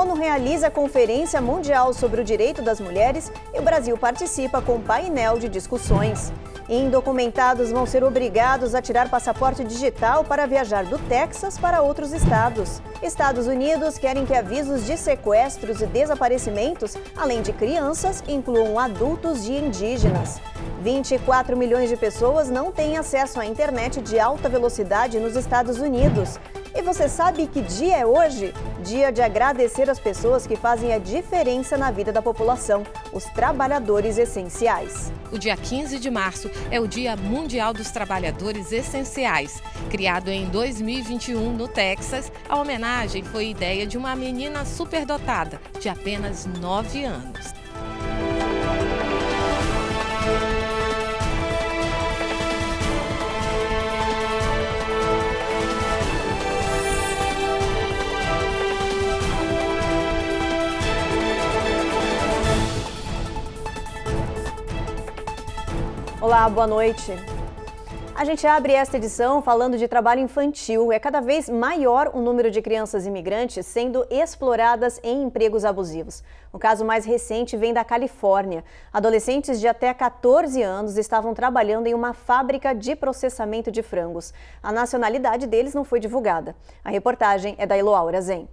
ONU realiza a Conferência Mundial sobre o Direito das Mulheres e o Brasil participa com painel de discussões. Indocumentados vão ser obrigados a tirar passaporte digital para viajar do Texas para outros estados. Estados Unidos querem que avisos de sequestros e desaparecimentos, além de crianças, incluam adultos e indígenas. 24 milhões de pessoas não têm acesso à internet de alta velocidade nos Estados Unidos. E você sabe que dia é hoje? Dia de agradecer as pessoas que fazem a diferença na vida da população, os trabalhadores essenciais. O dia 15 de março é o Dia Mundial dos Trabalhadores Essenciais. Criado em 2021 no Texas, a homenagem foi ideia de uma menina superdotada, de apenas 9 anos. Olá, boa noite. A gente abre esta edição falando de trabalho infantil. É cada vez maior o número de crianças imigrantes sendo exploradas em empregos abusivos. O caso mais recente vem da Califórnia. Adolescentes de até 14 anos estavam trabalhando em uma fábrica de processamento de frangos. A nacionalidade deles não foi divulgada. A reportagem é da Eloaura Zen.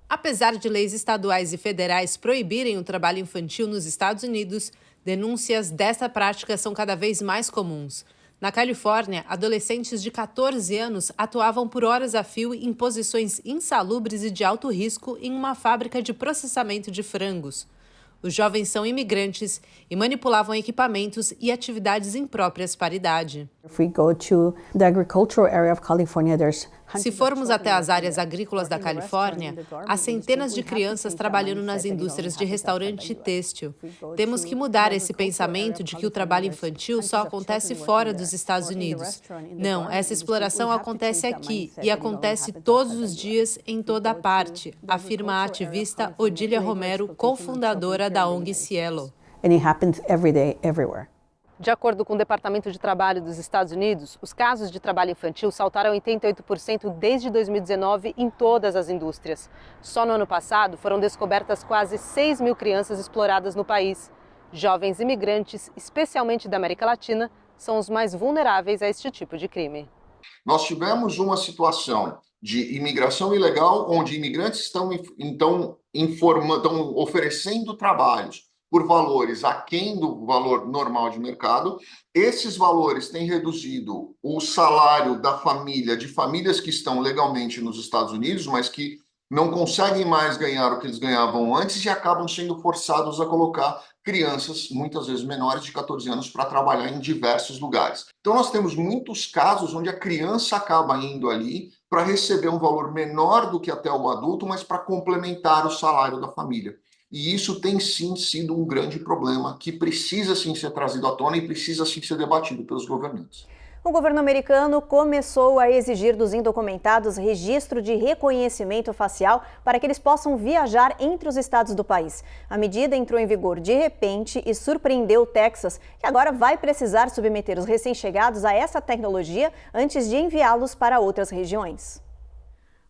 Apesar de leis estaduais e federais proibirem o trabalho infantil nos Estados Unidos, denúncias dessa prática são cada vez mais comuns. Na Califórnia, adolescentes de 14 anos atuavam por horas a fio em posições insalubres e de alto risco em uma fábrica de processamento de frangos. Os jovens são imigrantes e manipulavam equipamentos e atividades impróprias para a idade. Se formos até as áreas agrícolas da Califórnia, há centenas de crianças trabalhando nas indústrias de restaurante e têxtil. Temos que mudar esse pensamento de que o trabalho infantil só acontece fora dos Estados Unidos. Não, essa exploração acontece aqui e acontece todos os dias em toda parte, afirma a ativista Odília Romero, cofundadora da ONG Cielo. De acordo com o Departamento de Trabalho dos Estados Unidos, os casos de trabalho infantil saltaram 88% desde 2019 em todas as indústrias. Só no ano passado foram descobertas quase 6 mil crianças exploradas no país. Jovens imigrantes, especialmente da América Latina, são os mais vulneráveis a este tipo de crime. Nós tivemos uma situação de imigração ilegal, onde imigrantes estão oferecendo trabalhos por valores aquém do valor normal de mercado. Esses valores têm reduzido o salário da família, de famílias que estão legalmente nos Estados Unidos, mas que não conseguem mais ganhar o que eles ganhavam antes e acabam sendo forçados a colocar crianças, muitas vezes menores de 14 anos, para trabalhar em diversos lugares. Então nós temos muitos casos onde a criança acaba indo ali para receber um valor menor do que até o adulto, mas para complementar o salário da família. E isso tem sim sido um grande problema que precisa sim ser trazido à tona e precisa sim ser debatido pelos governantes. O governo americano começou a exigir dos indocumentados registro de reconhecimento facial para que eles possam viajar entre os estados do país. A medida entrou em vigor de repente e surpreendeu o Texas, que agora vai precisar submeter os recém-chegados a essa tecnologia antes de enviá-los para outras regiões.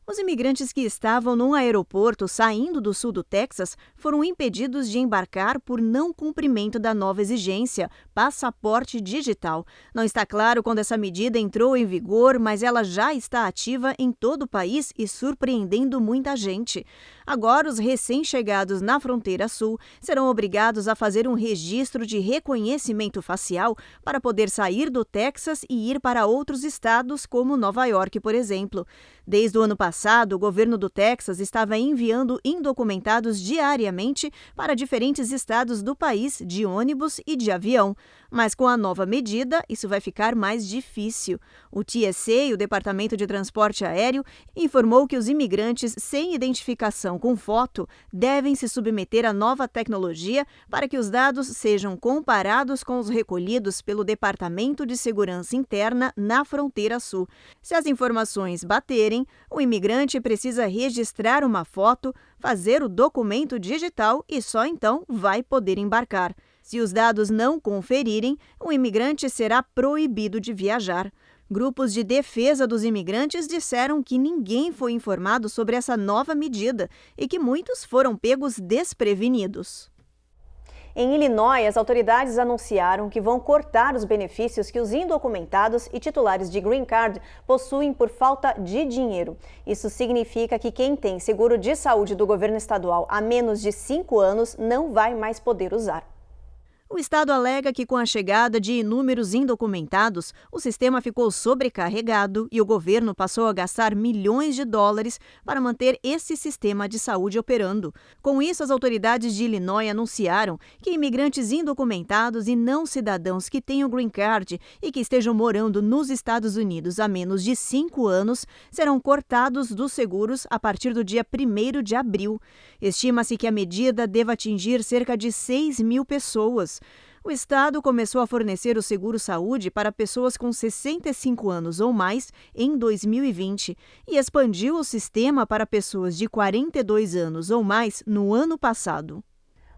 Os imigrantes que estavam num aeroporto saindo do sul do Texas foram impedidos de embarcar por não cumprimento da nova exigência, passaporte digital. Não está claro quando essa medida entrou em vigor, mas ela já está ativa em todo o país e surpreendendo muita gente. Agora, os recém-chegados na fronteira sul serão obrigados a fazer um registro de reconhecimento facial para poder sair do Texas e ir para outros estados, como Nova York, por exemplo. Desde o ano passado, o governo do Texas estava enviando indocumentados diariamente para diferentes estados do país de ônibus e de avião. Mas com a nova medida, isso vai ficar mais difícil. O TSA, o Departamento de Transporte Aéreo, informou que os imigrantes sem identificação com foto devem se submeter à nova tecnologia para que os dados sejam comparados com os recolhidos pelo Departamento de Segurança Interna na fronteira sul. Se as informações baterem, o imigrante precisa registrar uma foto, fazer o documento digital e só então vai poder embarcar. Se os dados não conferirem, o imigrante será proibido de viajar. Grupos de defesa dos imigrantes disseram que ninguém foi informado sobre essa nova medida e que muitos foram pegos desprevenidos. Em Illinois, as autoridades anunciaram que vão cortar os benefícios que os indocumentados e titulares de Green Card possuem por falta de dinheiro. Isso significa que quem tem seguro de saúde do governo estadual há menos de 5 anos não vai mais poder usar. O estado alega que com a chegada de inúmeros indocumentados, o sistema ficou sobrecarregado e o governo passou a gastar milhões de dólares para manter esse sistema de saúde operando. Com isso, as autoridades de Illinois anunciaram que imigrantes indocumentados e não cidadãos que tenham Green Card e que estejam morando nos Estados Unidos há menos de 5 anos serão cortados dos seguros a partir do dia 1º de abril. Estima-se que a medida deva atingir cerca de 6 mil pessoas. O estado começou a fornecer o seguro-saúde para pessoas com 65 anos ou mais em 2020 e expandiu o sistema para pessoas de 42 anos ou mais no ano passado.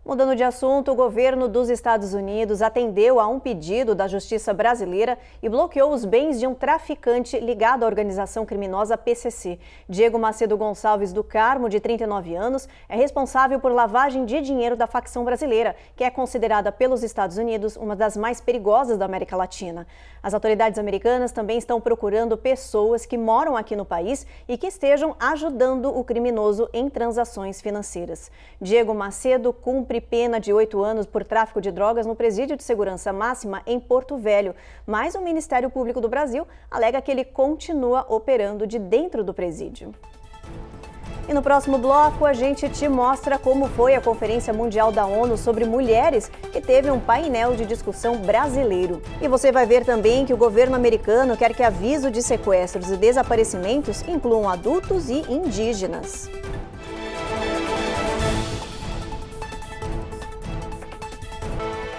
Mudando de assunto, o governo dos Estados Unidos atendeu a um pedido da Justiça brasileira e bloqueou os bens de um traficante ligado à organização criminosa PCC. Diego Macedo Gonçalves do Carmo, de 39 anos, é responsável por lavagem de dinheiro da facção brasileira, que é considerada pelos Estados Unidos uma das mais perigosas da América Latina. As autoridades americanas também estão procurando pessoas que moram aqui no país e que estejam ajudando o criminoso em transações financeiras. Diego Macedo cumpre pena de 8 anos por tráfico de drogas no presídio de segurança máxima em Porto Velho, mas o Ministério Público do Brasil alega que ele continua operando de dentro do presídio. E no próximo bloco a gente te mostra como foi a Conferência Mundial da ONU sobre Mulheres, que teve um painel de discussão brasileiro. E você vai ver também que o governo americano quer que aviso de sequestros e desaparecimentos incluam adultos e indígenas.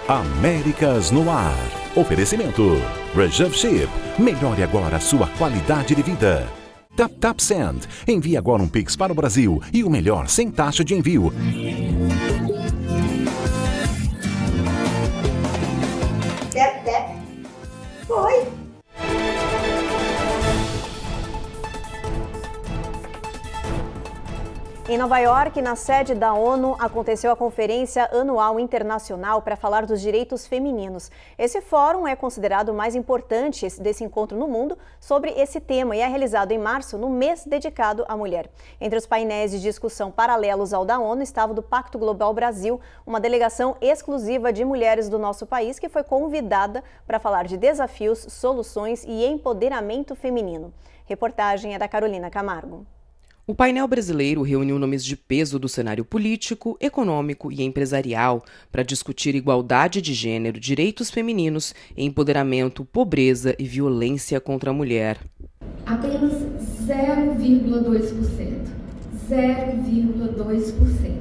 Américas no Ar. Oferecimento. Reserve Ship. Melhore agora a sua qualidade de vida. TapTap Send. Envie agora um Pix para o Brasil e o melhor sem taxa de envio. Tap. Foi. Em Nova York, na sede da ONU, aconteceu a Conferência Anual Internacional para falar dos direitos femininos. Esse fórum é considerado o mais importante desse encontro no mundo sobre esse tema e é realizado em março, no mês dedicado à mulher. Entre os painéis de discussão paralelos ao da ONU estava o do Pacto Global Brasil, uma delegação exclusiva de mulheres do nosso país que foi convidada para falar de desafios, soluções e empoderamento feminino. Reportagem é da Carolina Camargo. O painel brasileiro reuniu nomes de peso do cenário político, econômico e empresarial para discutir igualdade de gênero, direitos femininos, empoderamento, pobreza e violência contra a mulher. Apenas 0,2%. 0,2%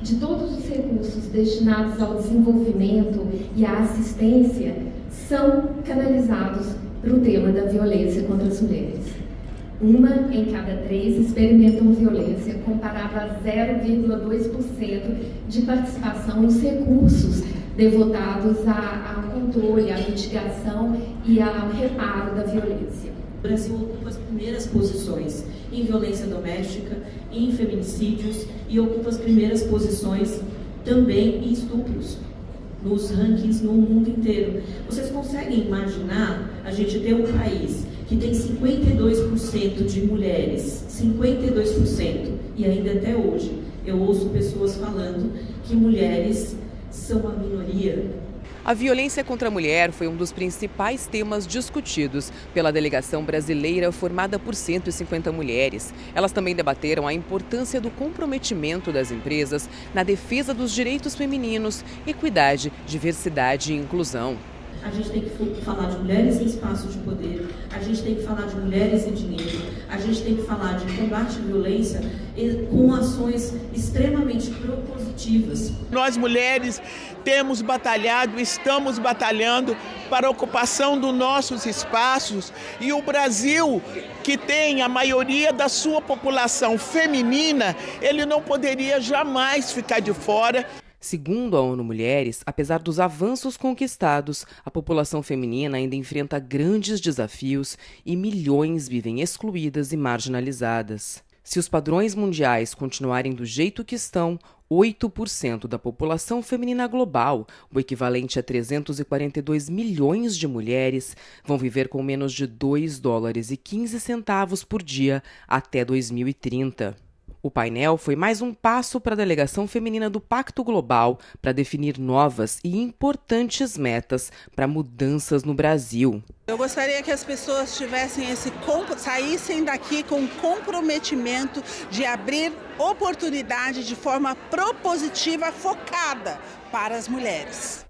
de todos os recursos destinados ao desenvolvimento e à assistência são canalizados para o tema da violência contra as mulheres. 1 em cada 3 experimentam violência, comparado a 0,2% de participação nos recursos devotados ao controle, à mitigação e ao reparo da violência. O Brasil ocupa as primeiras posições em violência doméstica, em feminicídios e ocupa as primeiras posições também em estupros, nos rankings no mundo inteiro. Vocês conseguem imaginar a gente ter um país que tem 52% de mulheres, 52%, e ainda até hoje eu ouço pessoas falando que mulheres são a minoria. A violência contra a mulher foi um dos principais temas discutidos pela delegação brasileira formada por 150 mulheres. Elas também debateram a importância do comprometimento das empresas na defesa dos direitos femininos, equidade, diversidade e inclusão. A gente tem que falar de mulheres em espaço de poder, a gente tem que falar de mulheres e dinheiro, a gente tem que falar de combate à violência com ações extremamente propositivas. Nós mulheres temos batalhado, estamos batalhando para a ocupação dos nossos espaços e o Brasil, que tem a maioria da sua população feminina, ele não poderia jamais ficar de fora. Segundo a ONU Mulheres, apesar dos avanços conquistados, a população feminina ainda enfrenta grandes desafios e milhões vivem excluídas e marginalizadas. Se os padrões mundiais continuarem do jeito que estão, 8% da população feminina global, o equivalente a 342 milhões de mulheres, vão viver com menos de $2,15 por dia até 2030. O painel foi mais um passo para a delegação feminina do Pacto Global para definir novas e importantes metas para mudanças no Brasil. Eu gostaria que as pessoas saíssem daqui com comprometimento de abrir oportunidade de forma propositiva, focada para as mulheres.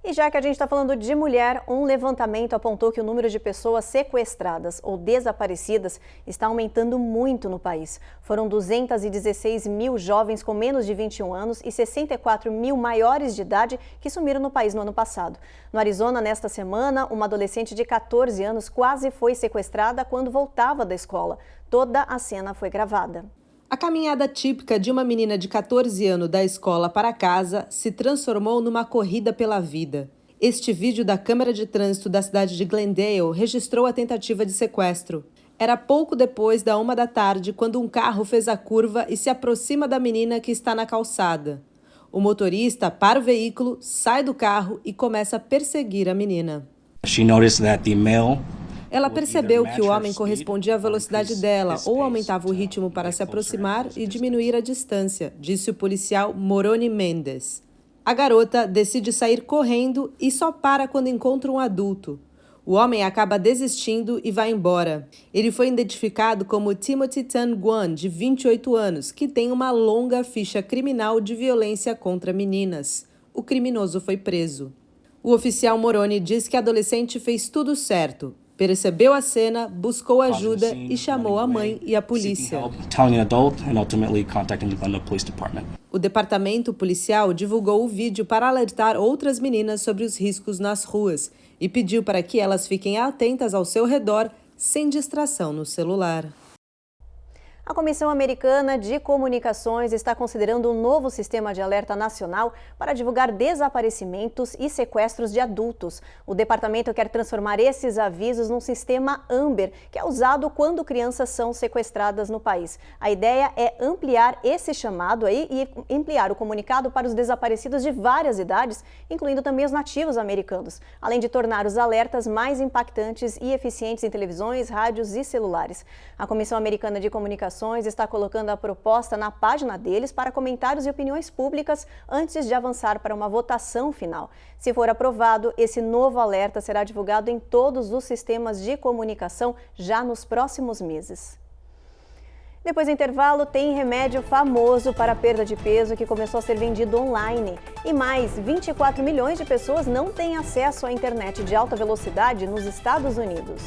E já que a gente está falando de mulher, um levantamento apontou que o número de pessoas sequestradas ou desaparecidas está aumentando muito no país. Foram 216 mil jovens com menos de 21 anos e 64 mil maiores de idade que sumiram no país no ano passado. No Arizona, nesta semana, uma adolescente de 14 anos quase foi sequestrada quando voltava da escola. Toda a cena foi gravada. A caminhada típica de uma menina de 14 anos da escola para casa se transformou numa corrida pela vida. Este vídeo da câmera de trânsito da cidade de Glendale registrou a tentativa de sequestro. Era pouco depois da 1 da tarde quando um carro fez a curva e se aproxima da menina que está na calçada. O motorista para o veículo, sai do carro e começa a perseguir a menina. Ela percebeu que o homem correspondia à velocidade dela ou aumentava o ritmo para se aproximar e diminuir a distância, disse o policial Moroni Mendes. A garota decide sair correndo e só para quando encontra um adulto. O homem acaba desistindo e vai embora. Ele foi identificado como Timothy Tan Guan, de 28 anos, que tem uma longa ficha criminal de violência contra meninas. O criminoso foi preso. O oficial Moroni diz que a adolescente fez tudo certo. Percebeu a cena, buscou ajuda e chamou a mãe e a polícia. O departamento policial divulgou o vídeo para alertar outras meninas sobre os riscos nas ruas e pediu para que elas fiquem atentas ao seu redor, sem distração no celular. A Comissão Americana de Comunicações está considerando um novo sistema de alerta nacional para divulgar desaparecimentos e sequestros de adultos. O departamento quer transformar esses avisos num sistema Amber, que é usado quando crianças são sequestradas no país. A ideia é ampliar esse chamado aí e ampliar o comunicado para os desaparecidos de várias idades, incluindo também os nativos americanos, além de tornar os alertas mais impactantes e eficientes em televisões, rádios e celulares. A Comissão Americana de Comunicações está colocando a proposta na página deles para comentários e opiniões públicas antes de avançar para uma votação final. Se for aprovado, esse novo alerta será divulgado em todos os sistemas de comunicação já nos próximos meses. Depois do intervalo, tem remédio famoso para perda de peso que começou a ser vendido online. E mais, 24 milhões de pessoas não têm acesso à internet de alta velocidade nos Estados Unidos.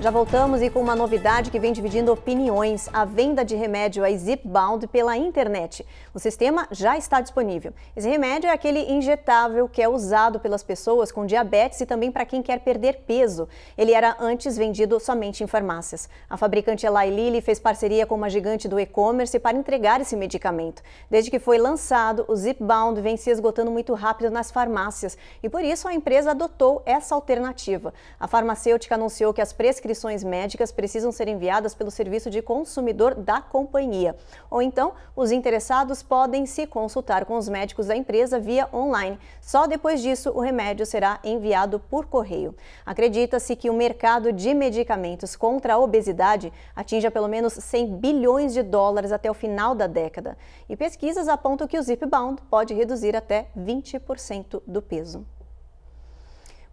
Já voltamos e com uma novidade que vem dividindo opiniões, a venda de remédio Zipbound pela internet. O sistema já está disponível. Esse remédio é aquele injetável que é usado pelas pessoas com diabetes e também para quem quer perder peso. Ele era antes vendido somente em farmácias. A fabricante Eli Lilly fez parceria com uma gigante do e-commerce para entregar esse medicamento. Desde que foi lançado, o Zipbound vem se esgotando muito rápido nas farmácias e por isso a empresa adotou essa alternativa. A farmacêutica anunciou que as prescrições médicas precisam ser enviadas pelo serviço de consumidor da companhia. Ou então, os interessados podem se consultar com os médicos da empresa via online. Só depois disso, o remédio será enviado por correio. Acredita-se que o mercado de medicamentos contra a obesidade atinja pelo menos 100 bilhões de dólares até o final da década. E pesquisas apontam que o Zipbound pode reduzir até 20% do peso.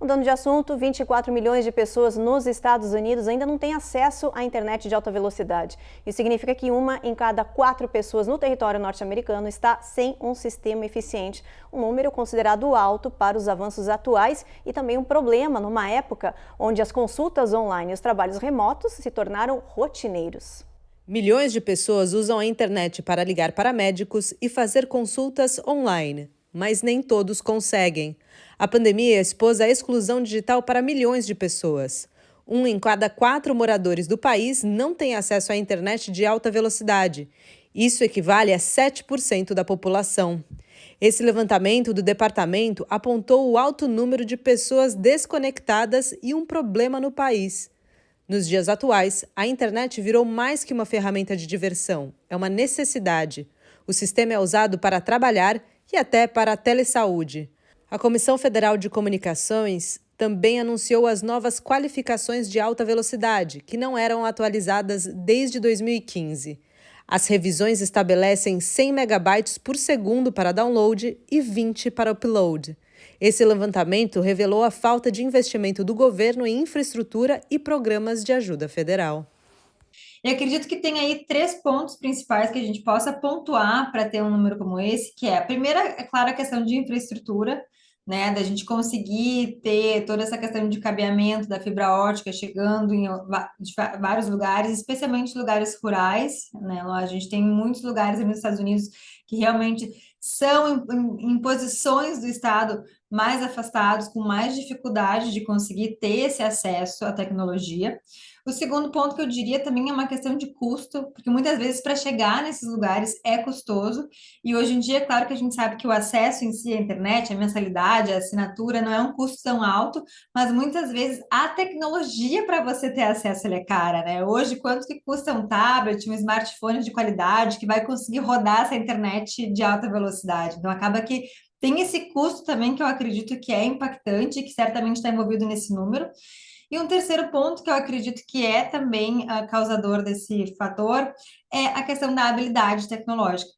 Mudando de assunto, 24 milhões de pessoas nos Estados Unidos ainda não têm acesso à internet de alta velocidade. Isso significa que 1 em cada 4 pessoas no território norte-americano está sem um sistema eficiente, um número considerado alto para os avanços atuais e também um problema numa época onde as consultas online e os trabalhos remotos se tornaram rotineiros. Milhões de pessoas usam a internet para ligar para médicos e fazer consultas online. mas nem todos conseguem. A pandemia expôs a exclusão digital para milhões de pessoas. 1 em cada 4 moradores do país não tem acesso à internet de alta velocidade. Isso equivale a 7% da população. Esse levantamento do departamento apontou o alto número de pessoas desconectadas e um problema no país. Nos dias atuais, a internet virou mais que uma ferramenta de diversão. É uma necessidade. O sistema é usado para trabalhar e até para a telesaúde. A Comissão Federal de Comunicações também anunciou as novas qualificações de alta velocidade, que não eram atualizadas desde 2015. As revisões estabelecem 100 megabytes por segundo para download e 20 para upload. Esse levantamento revelou a falta de investimento do governo em infraestrutura e programas de ajuda federal. Eu acredito que tem aí 3 pontos principais que a gente possa pontuar para ter um número como esse, que é, a primeira, é claro, a questão de infraestrutura, né, da gente conseguir ter toda essa questão de cabeamento da fibra ótica chegando em vários lugares, especialmente lugares rurais, né, a gente tem muitos lugares nos Estados Unidos que realmente são em posições do estado mais afastados, com mais dificuldade de conseguir ter esse acesso à tecnologia. O segundo ponto que eu diria também é uma questão de custo, porque muitas vezes para chegar nesses lugares é custoso, e hoje em dia, é claro que a gente sabe que o acesso em si à internet, a mensalidade, a assinatura, não é um custo tão alto, mas muitas vezes a tecnologia para você ter acesso ela é cara, né? Hoje, quanto que custa um tablet, um smartphone de qualidade que vai conseguir rodar essa internet de alta velocidade? Então, acaba que tem esse custo também que eu acredito que é impactante, que certamente está envolvido nesse número. E um terceiro ponto que eu acredito que é também causador desse fator é a questão da habilidade tecnológica.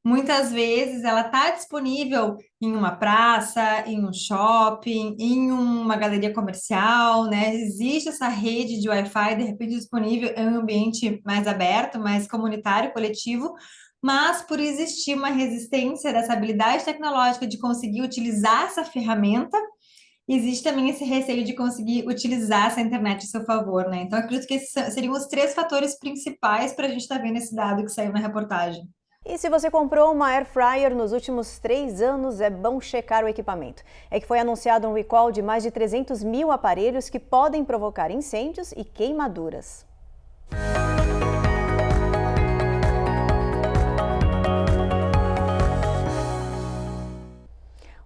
Muitas vezes ela está disponível em uma praça, em um shopping, em uma galeria comercial, né? Existe essa rede de Wi-Fi, de repente, disponível em um ambiente mais aberto, mais comunitário, coletivo, mas por existir uma resistência dessa habilidade tecnológica de conseguir utilizar essa ferramenta, existe também esse receio de conseguir utilizar essa internet a seu favor, né? Então, eu acredito que esses seriam os 3 fatores principais para a gente estar vendo esse dado que saiu na reportagem. E se você comprou uma Air Fryer nos últimos 3 anos, é bom checar o equipamento. É que foi anunciado um recall de mais de 300 mil aparelhos que podem provocar incêndios e queimaduras.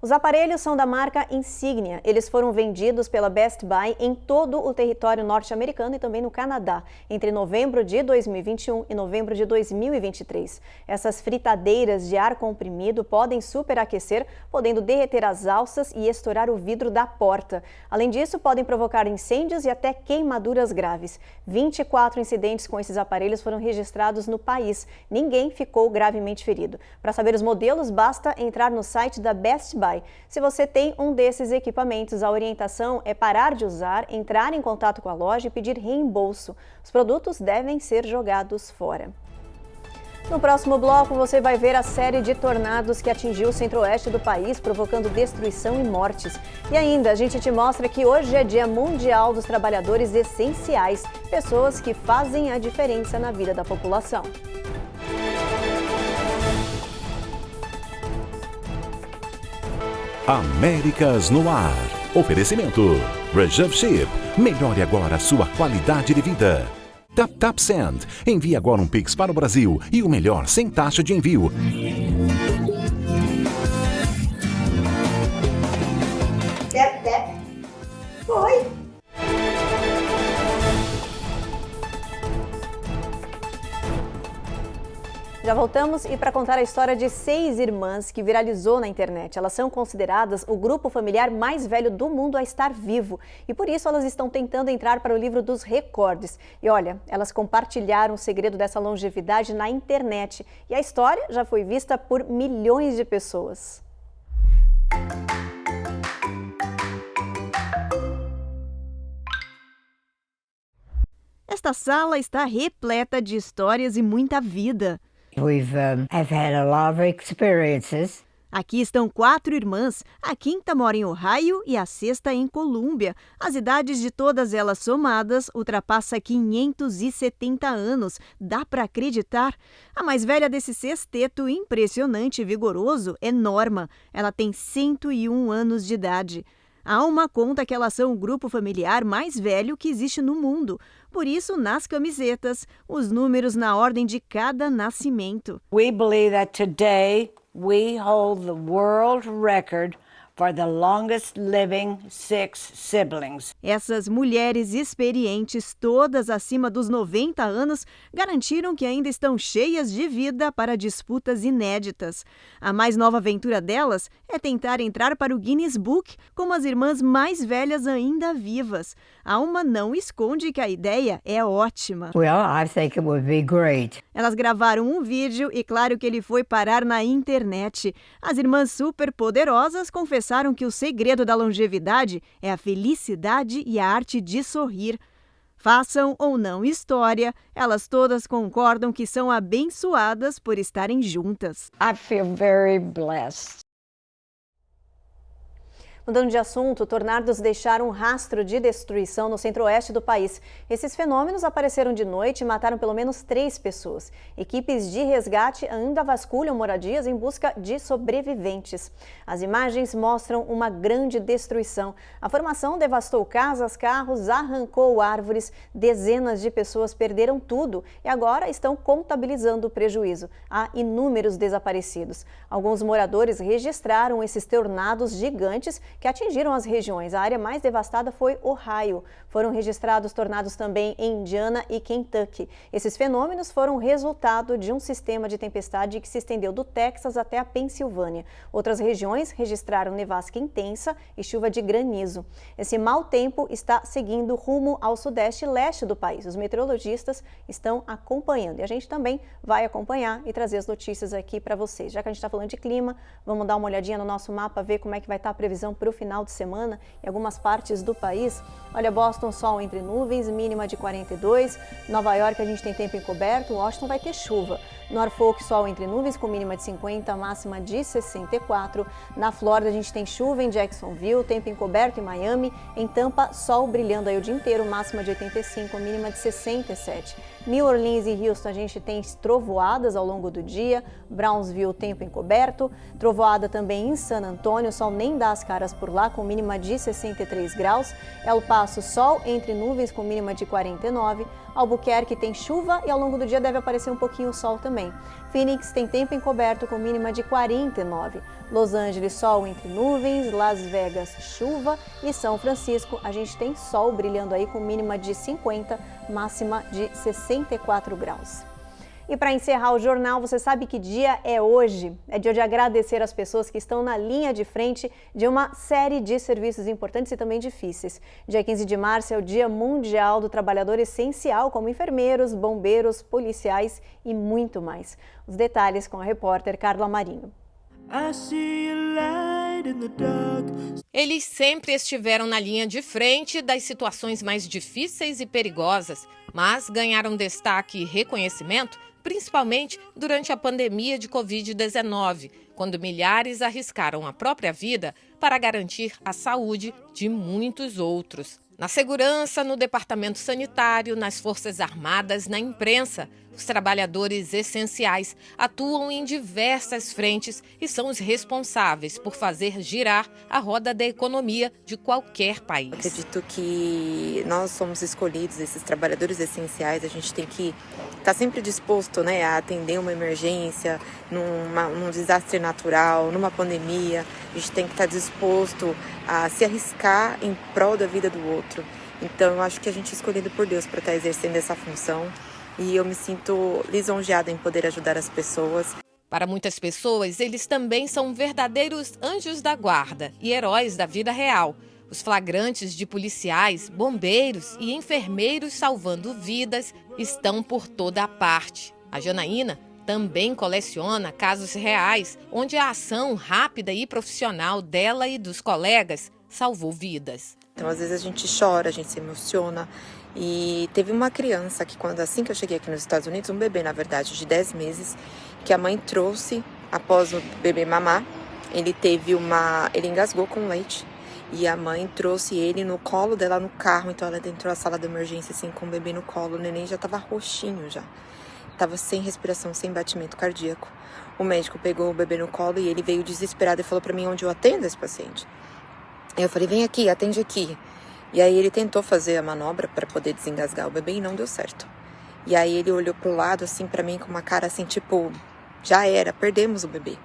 Os aparelhos são da marca Insignia. Eles foram vendidos pela Best Buy em todo o território norte-americano e também no Canadá, entre novembro de 2021 e novembro de 2023. Essas fritadeiras de ar comprimido podem superaquecer, podendo derreter as alças e estourar o vidro da porta. Além disso, podem provocar incêndios e até queimaduras graves. 24 incidentes com esses aparelhos foram registrados no país. Ninguém ficou gravemente ferido. Para saber os modelos, basta entrar no site da Best Buy. Se você tem um desses equipamentos, a orientação é parar de usar, entrar em contato com a loja e pedir reembolso. Os produtos devem ser jogados fora. No próximo bloco, você vai ver a série de tornados que atingiu o centro-oeste do país, provocando destruição e mortes. E ainda, a gente te mostra que hoje é Dia Mundial dos Trabalhadores Essenciais, pessoas que fazem a diferença na vida da população. Américas no Ar. Oferecimento. Reserve Ship. Melhore agora a sua qualidade de vida. Tap Send. Envie agora um Pix para o Brasil e o melhor sem taxa de envio. Foi. Já voltamos e para contar a história de 6 irmãs que viralizou na internet. Elas são consideradas o grupo familiar mais velho do mundo a estar vivo e por isso elas estão tentando entrar para o livro dos recordes. E olha, elas compartilharam o segredo dessa longevidade na internet e a história já foi vista por milhões de pessoas. Esta sala está repleta de histórias e muita vida. I've had a lot of experiences. Aqui estão 4 irmãs, a quinta mora em Ohio e a sexta em Colômbia. As idades de todas elas somadas ultrapassa 570 anos, dá para acreditar? A mais velha desse sexteto impressionante e vigoroso é Norma, ela tem 101 anos de idade. A Alma conta que elas são o grupo familiar mais velho que existe no mundo. Por isso, nas camisetas, os números na ordem de cada nascimento. We believe that today we hold the world record for the longest living 6 siblings. Essas mulheres experientes, todas acima dos 90 anos, garantiram que ainda estão cheias de vida para disputas inéditas. A mais nova aventura delas é tentar entrar para o Guinness Book como as irmãs mais velhas ainda vivas. A Alma não esconde que a ideia é ótima. Well, I think it would be great. Elas gravaram um vídeo e claro que ele foi parar na internet. As irmãs superpoderosas confessaram que o segredo da longevidade é a felicidade e a arte de sorrir. Façam ou não história, elas todas concordam que são abençoadas por estarem juntas. I feel very blessed. Mudando de assunto, tornados deixaram um rastro de destruição no centro-oeste do país. Esses fenômenos apareceram de noite e mataram pelo menos 3 pessoas. Equipes de resgate ainda vasculham moradias em busca de sobreviventes. As imagens mostram uma grande destruição. A formação devastou casas, carros, arrancou árvores. Dezenas de pessoas perderam tudo e agora estão contabilizando o prejuízo. Há inúmeros desaparecidos. Alguns moradores registraram esses tornados gigantes que atingiram as regiões. A área mais devastada foi Ohio. Foram registrados tornados também em Indiana e Kentucky. Esses fenômenos foram resultado de um sistema de tempestade que se estendeu do Texas até a Pensilvânia. Outras regiões registraram nevasca intensa e chuva de granizo. Esse mau tempo está seguindo rumo ao sudeste e leste do país. Os meteorologistas estão acompanhando e a gente também vai acompanhar e trazer as notícias aqui para vocês. Já que a gente está falando de clima, vamos dar uma olhadinha no nosso mapa, ver como é que vai estar a previsão para o final de semana em algumas partes do país. Olha, Boston, sol entre nuvens, mínima de 42. Nova York, a gente tem tempo encoberto. Washington vai ter chuva. Norfolk, sol entre nuvens com mínima de 50, máxima de 64. Na Flórida, a gente tem chuva em Jacksonville, tempo encoberto em Miami. Em Tampa, sol brilhando aí o dia inteiro, máxima de 85, mínima de 67. New Orleans e Houston, a gente tem trovoadas ao longo do dia. Brownsville, tempo encoberto. Trovoada também em San Antônio, sol nem dá as caras por lá, com mínima de 63 graus. El Paso, sol entre nuvens com mínima de 49. Albuquerque tem chuva e ao longo do dia deve aparecer um pouquinho o sol também. Phoenix tem tempo encoberto com mínima de 49. Los Angeles, sol entre nuvens. Las Vegas, chuva. E São Francisco, a gente tem sol brilhando aí com mínima de 50, máxima de 64 graus. E para encerrar o jornal, você sabe que dia é hoje? É dia de agradecer as pessoas que estão na linha de frente de uma série de serviços importantes e também difíceis. Dia 15 de março é o Dia Mundial do Trabalhador Essencial, como enfermeiros, bombeiros, policiais e muito mais. Os detalhes com a repórter Carla Marinho. Eles sempre estiveram na linha de frente das situações mais difíceis e perigosas, mas ganharam destaque e reconhecimento principalmente durante a pandemia de Covid-19, quando milhares arriscaram a própria vida para garantir a saúde de muitos outros. Na segurança, no departamento sanitário, nas Forças Armadas, na imprensa, os trabalhadores essenciais atuam em diversas frentes e são os responsáveis por fazer girar a roda da economia de qualquer país. Acredito que nós somos escolhidos, esses trabalhadores essenciais, a gente tem que estar sempre disposto, a atender uma emergência, num desastre natural, numa pandemia. A gente tem que estar disposto a se arriscar em prol da vida do outro. Então, eu acho que a gente é escolhido por Deus para estar exercendo essa função. E eu me sinto lisonjeada em poder ajudar as pessoas. Para muitas pessoas, eles também são verdadeiros anjos da guarda e heróis da vida real. Os flagrantes de policiais, bombeiros e enfermeiros salvando vidas estão por toda a parte. A Janaína também coleciona casos reais, onde a ação rápida e profissional dela e dos colegas salvou vidas. Então, às vezes a gente chora, a gente se emociona. E teve uma criança que assim que eu cheguei aqui nos Estados Unidos, um bebê, na verdade, de 10 meses, que a mãe trouxe após o bebê mamar. ele engasgou com leite. E a mãe trouxe ele no colo dela no carro, então ela entrou na sala de emergência assim com o bebê no colo, o neném já tava roxinho já. Tava sem respiração, sem batimento cardíaco. O médico pegou o bebê no colo e ele veio desesperado e falou pra mim onde eu atendo esse paciente. Aí eu falei, vem aqui, atende aqui. E aí ele tentou fazer a manobra para poder desengasgar o bebê e não deu certo. E aí ele olhou pro lado assim pra mim com uma cara assim, tipo, já era, perdemos o bebê.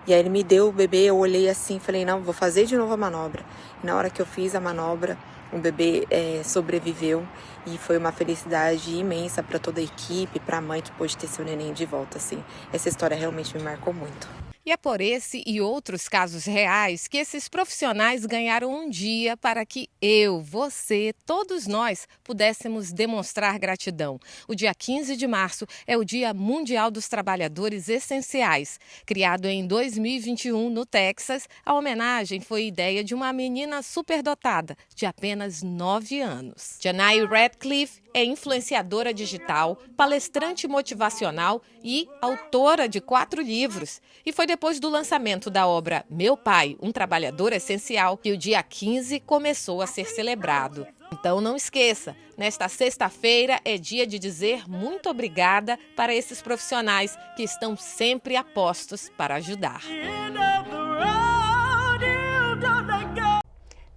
E aí ele me deu o bebê, eu olhei assim, falei, não, vou fazer de novo a manobra. E na hora que eu fiz a manobra, o bebê sobreviveu e foi uma felicidade imensa para toda a equipe, para a mãe que pôde ter seu neném de volta, assim. Essa história realmente me marcou muito. E é por esse e outros casos reais que esses profissionais ganharam um dia para que eu, você, todos nós pudéssemos demonstrar gratidão. O dia 15 de março é o Dia Mundial dos Trabalhadores Essenciais. Criado em 2021 no Texas, a homenagem foi ideia de uma menina superdotada de apenas 9 anos. Janai Radcliffe é influenciadora digital, palestrante motivacional e autora de 4 livros. E foi depois do lançamento da obra Meu Pai, um Trabalhador Essencial, que o dia 15 começou a ser celebrado. Então não esqueça, nesta sexta-feira é dia de dizer muito obrigada para esses profissionais que estão sempre a postos para ajudar.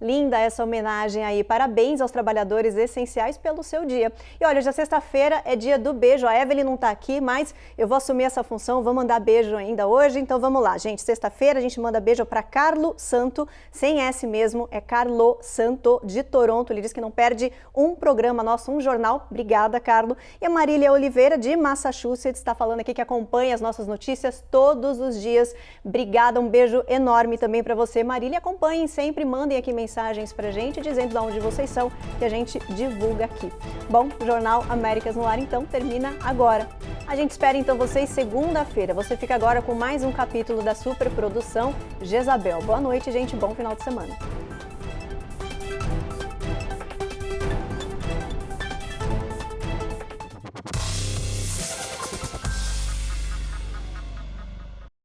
Linda essa homenagem aí. Parabéns aos trabalhadores essenciais pelo seu dia. E olha, hoje é sexta-feira, é dia do beijo. A Evelyn não tá aqui, mas eu vou assumir essa função, vou mandar beijo ainda hoje. Então vamos lá, gente. Sexta-feira a gente manda beijo para Carlo Santo, sem S mesmo, é Carlo Santo, de Toronto. Ele diz que não perde um programa nosso, um jornal. Obrigada, Carlo. E a Marília Oliveira, de Massachusetts, está falando aqui que acompanha as nossas notícias todos os dias. Obrigada, um beijo enorme também para você, Marília. Acompanhem sempre, mandem aqui mensagens pra gente, dizendo de onde vocês são, que a gente divulga aqui. Bom, o Jornal Américas no Ar, então, termina agora. A gente espera, então, vocês segunda-feira. Você fica agora com mais um capítulo da superprodução Jezabel. Boa noite, gente. Bom final de semana.